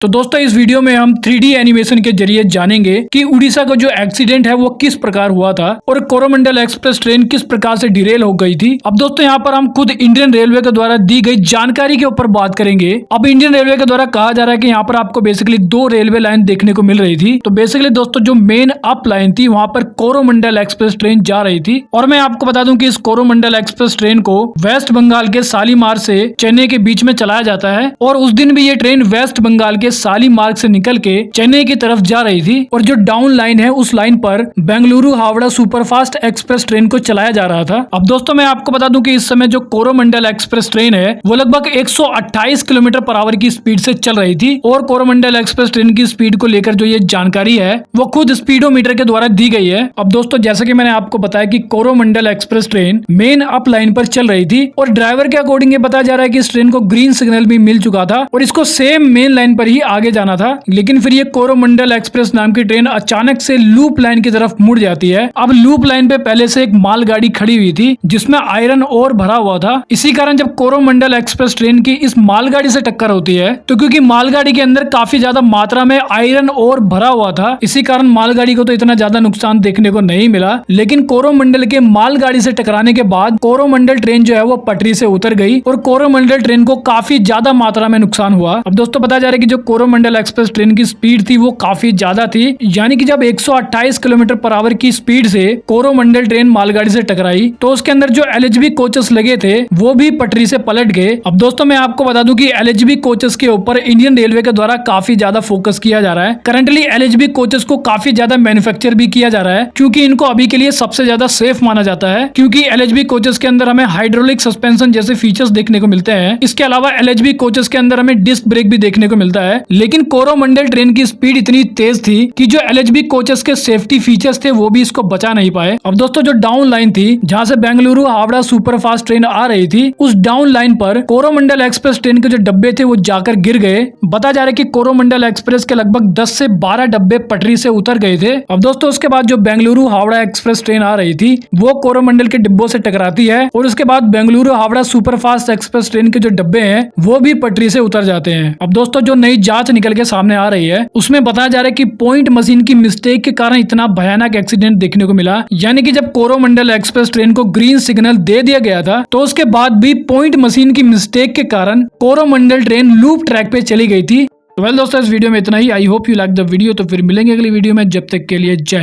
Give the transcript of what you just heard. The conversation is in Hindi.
तो दोस्तों इस वीडियो में हम 3D एनिमेशन के जरिए जानेंगे कि उड़ीसा का जो एक्सीडेंट है वो किस प्रकार हुआ था और कोरोमंडल एक्सप्रेस ट्रेन किस प्रकार से डिरेल हो गई थी। अब दोस्तों यहाँ पर हम खुद इंडियन रेलवे के द्वारा दी गई जानकारी के ऊपर बात करेंगे। अब इंडियन रेलवे के द्वारा कहा जा रहा है कि यहाँ पर आपको बेसिकली 2 रेलवे लाइन देखने को मिल रही थी। तो बेसिकली दोस्तों जो मेन अप लाइन थी वहां पर कोरोमंडल एक्सप्रेस ट्रेन जा रही थी और मैं आपको बता दूं कि इस कोरोमंडल एक्सप्रेस ट्रेन को वेस्ट बंगाल के शालीमार से चेन्नई के बीच में चलाया जाता है और उस दिन भी ये ट्रेन वेस्ट बंगाल के शालीमार से निकल के चेन्नई की तरफ जा रही थी और जो डाउन लाइन है उस लाइन पर Bengaluru Howrah superfast express train को चलाया जा रहा था। अब दोस्तों मैं आपको बता दूं कि इस समय जो कोरोमंडल एक्सप्रेस ट्रेन है वो लगभग 128 किलोमीटर पर आवर की स्पीड से चल रही थी और कोरोमंडल एक्सप्रेस ट्रेन की स्पीड को लेकर जो ये जानकारी है वो खुद स्पीडोमीटर के द्वारा दी गई है। अब दोस्तों जैसे कि मैंने आपको बताया कि Coromandel express train main up line पर चल रही थी और ड्राइवर के अकॉर्डिंग ये बताया जा रहा है कि इस ट्रेन को ग्रीन सिग्नल भी मिल चुका था और इसको सेम मेन लाइन पर ही आगे जाना था, लेकिन फिर ये कोरोमंडल एक्सप्रेस नाम की ट्रेन अचानक से लूप लाइन की तरफ मुड़ जाती है। अब लूप लाइन पे पहले से एक मालगाड़ी खड़ी हुई थी जिसमें आयरन ओर भरा हुआ था। इसी कारण जब कोरोमंडल एक्सप्रेस ट्रेन की इस मालगाड़ी से टक्कर होती है तो क्योंकि मालगाड़ी के अंदर काफी ज्यादा मात्रा में आयरन ओर भरा हुआ था, इसी कारण मालगाड़ी को तो इतना ज्यादा नुकसान देखने को नहीं मिला। लेकिन कोरोमंडल के मालगाड़ी से टकराने के बाद कोरोमंडल ट्रेन जो है वो पटरी से उतर गई और कोरोमंडल ट्रेन को काफी ज्यादा मात्रा में नुकसान हुआ। अब दोस्तों बताया जा रहा है कि जो कोरोमंडल एक्सप्रेस ट्रेन की स्पीड थी वो काफी ज्यादा थी, यानी कि जब 128 किलोमीटर पर आवर की स्पीड से कोरोमंडल ट्रेन मालगाड़ी से टकराई तो उसके अंदर जो एलएचबी कोचेस लगे थे वो भी पटरी से पलट गए। अब दोस्तों मैं आपको बता दूं कि एलएचबी कोचेस के ऊपर इंडियन रेलवे के द्वारा काफी ज्यादा फोकस किया जा रहा है। करंटली एलएचबी कोचेस को काफी ज्यादा मैन्युफैक्चर भी किया जा रहा है क्योंकि इनको अभी के लिए सबसे ज्यादा सेफ माना जाता है, क्योंकि एलएचबी कोचेस के अंदर हमें हाइड्रोलिक सस्पेंशन जैसे फीचर्स देखने को मिलते हैं। इसके अलावा एलएचबी कोचेस के अंदर हमें डिस्क ब्रेक भी देखने को मिलता है। लेकिन कोरोमंडल ट्रेन की स्पीड इतनी तेज थी कि जो एलएचबी कोचेस के सेफ्टी फीचर्स थे वो भी इसको बचा नहीं पाए। अब दोस्तों जो डाउन लाइन थी जहां से बेंगलुरु हावड़ा सुपरफास्ट ट्रेन आ रही थी उस डाउन लाइन पर कोरोमंडल एक्सप्रेस ट्रेन के जो डब्बे थे वो जाकर गिर गए। बताया जा रहा है कि कोरोमंडल एक्सप्रेस के लगभग 10 से 12 डब्बे पटरी से उतर गए थे। अब दोस्तों उसके बाद जो बेंगलुरु हावड़ा एक्सप्रेस ट्रेन आ रही थी वो कोरोमंडल के डिब्बों से टकराती है और उसके बाद Bengaluru Howrah superfast express train के जो डब्बे हैं वो भी पटरी से उतर जाते हैं। अब दोस्तों जो नई जांच निकल के सामने आ रही है उसमें बताया जा रहा है कि पॉइंट मशीन की मिस्टेक के कारण इतना भयानक एक्सीडेंट देखने को मिला, यानी कि जब कोरोमंडल एक्सप्रेस ट्रेन को ग्रीन सिग्नल दे दिया गया था तो उसके बाद भी पॉइंट मशीन की मिस्टेक के कारण कोरोमंडल ट्रेन लूप ट्रैक पे चली गई थी। तो वेल दोस्तों इस वीडियो में इतना ही। I hope you like the video. तो फिर मिलेंगे अगली वीडियो में, जब तक के लिए जय हिंद।